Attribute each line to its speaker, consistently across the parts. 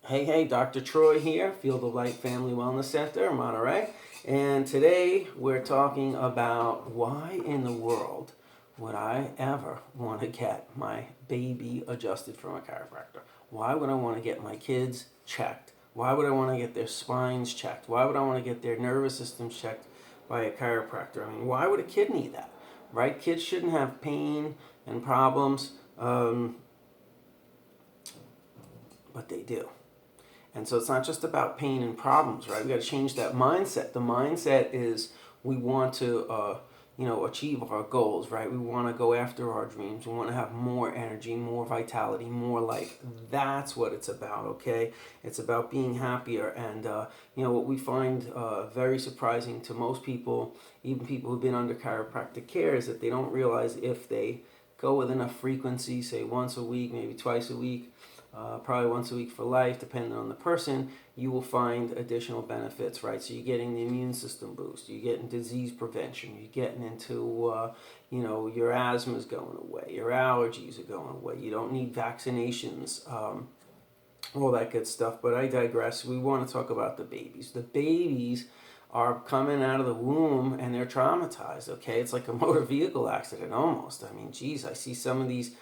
Speaker 1: Hey, Dr. Troy here, Field of Light Family Wellness Center, Monterey. And today we're talking about why in the world would I ever want to get my baby adjusted from a chiropractor? Why would I want to get my kids checked? Why would I want to get their spines checked? Why would I want to get their nervous systems checked by a chiropractor? I mean, why would a kid need that? Right? Kids shouldn't have pain and problems, but they do. And so it's not just about pain and problems, right? We got to change that mindset. The mindset is we want to, achieve our goals, right? We want to go after our dreams. We want to have more energy, more vitality, more life. That's what it's about, okay? It's about being happier. And, what we find very surprising to most people, even people who've been under chiropractic care, is that they don't realize if they go with enough frequency, say once a week, maybe twice a week, probably once a week for life, depending on the person, you will find additional benefits, right? So you're getting the immune system boost, you're getting disease prevention, you're getting into, your asthma is going away, your allergies are going away, you don't need vaccinations, all that good stuff. But I digress. We want to talk about the babies. The babies are coming out of the womb and they're traumatized, okay? It's like a motor vehicle accident almost. I mean, geez, I see some of these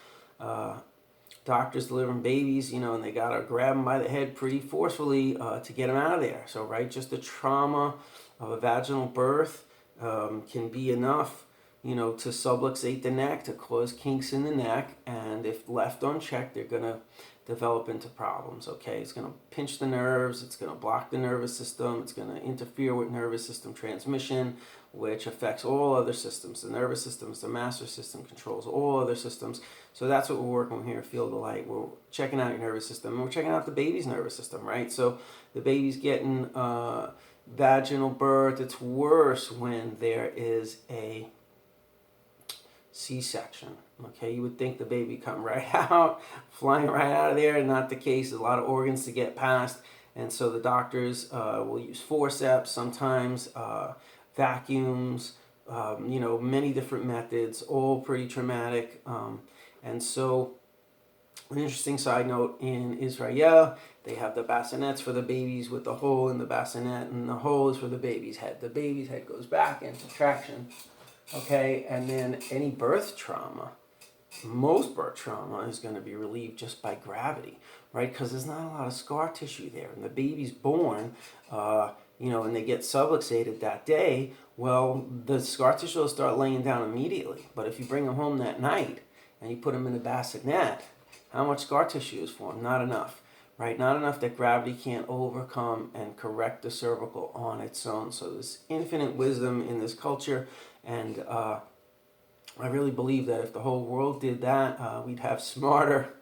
Speaker 1: doctors delivering babies, and they got to grab them by the head pretty forcefully to get them out of there. So, right, just the trauma of a vaginal birth can be enough, to subluxate the neck, to cause kinks in the neck. And if left unchecked, they're going to develop into problems, okay? It's going to pinch the nerves, it's going to block the nervous system, it's going to interfere with nervous system transmission, which affects all other systems. The nervous system is the master system, controls all other systems. So that's what we're working with here at Field of Light. We're checking out your nervous system, and we're checking out the baby's nervous system, right? So the baby's getting vaginal birth. It's worse when there is a C-section. Okay, you would think the baby come right out, flying right out of there. Not the case. There's a lot of organs to get past, and so the doctors will use forceps, sometimes vacuums, many different methods, all pretty traumatic. And so, an interesting side note, in Israel, they have the bassinets for the babies with the hole in the bassinet, and the hole is for the baby's head. The baby's head goes back into traction. Okay, and then any birth trauma, most birth trauma is going to be relieved just by gravity, right? Because there's not a lot of scar tissue there. And the baby's born, and they get subluxated that day, well, the scar tissue will start laying down immediately. But if you bring them home that night and you put them in the bassinet, how much scar tissue is formed? Not enough, right? Not enough that gravity can't overcome and correct the cervical on its own. So there's infinite wisdom in this culture, and I really believe that if the whole world did that, we'd have smarter,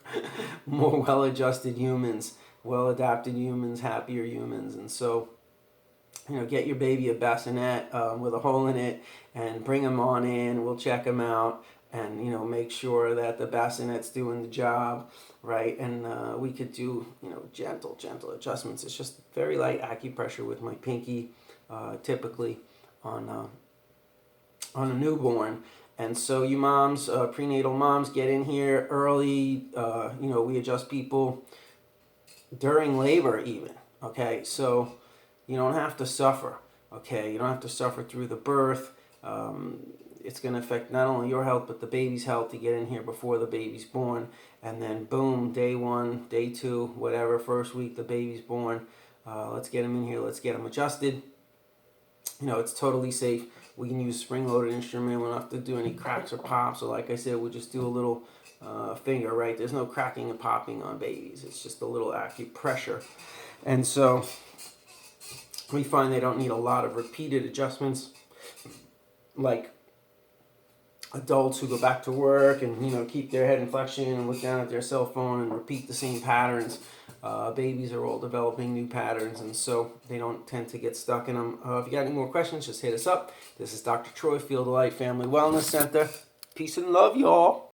Speaker 1: more well-adjusted humans, well-adapted humans, happier humans. And so, get your baby a bassinet with a hole in it and bring them on in. We'll check them out and, make sure that the bassinet's doing the job, right? And we could do, gentle adjustments. It's just very light acupressure with my pinky, typically on a newborn. And so you moms, prenatal moms, get in here early. We adjust people during labor even, okay? So you don't have to suffer, okay? You don't have to suffer through the birth. It's going to affect not only your health, but the baby's health to get in here before the baby's born. And then boom, day one, day two, whatever, first week the baby's born. Let's get them in here. Let's get them adjusted. It's totally safe. We can use spring-loaded instrument. We don't have to do any cracks or pops. So like I said, we'll just do a little finger, right? There's no cracking and popping on babies. It's just a little acupressure. And so we find they don't need a lot of repeated adjustments like adults who go back to work and keep their head in flexion and look down at their cell phone and repeat the same patterns. Babies are all developing new patterns, and so they don't tend to get stuck in them. If you got any more questions, just hit us up. This is Dr. Troy, Field of Light Family Wellness Center. Peace and love, y'all.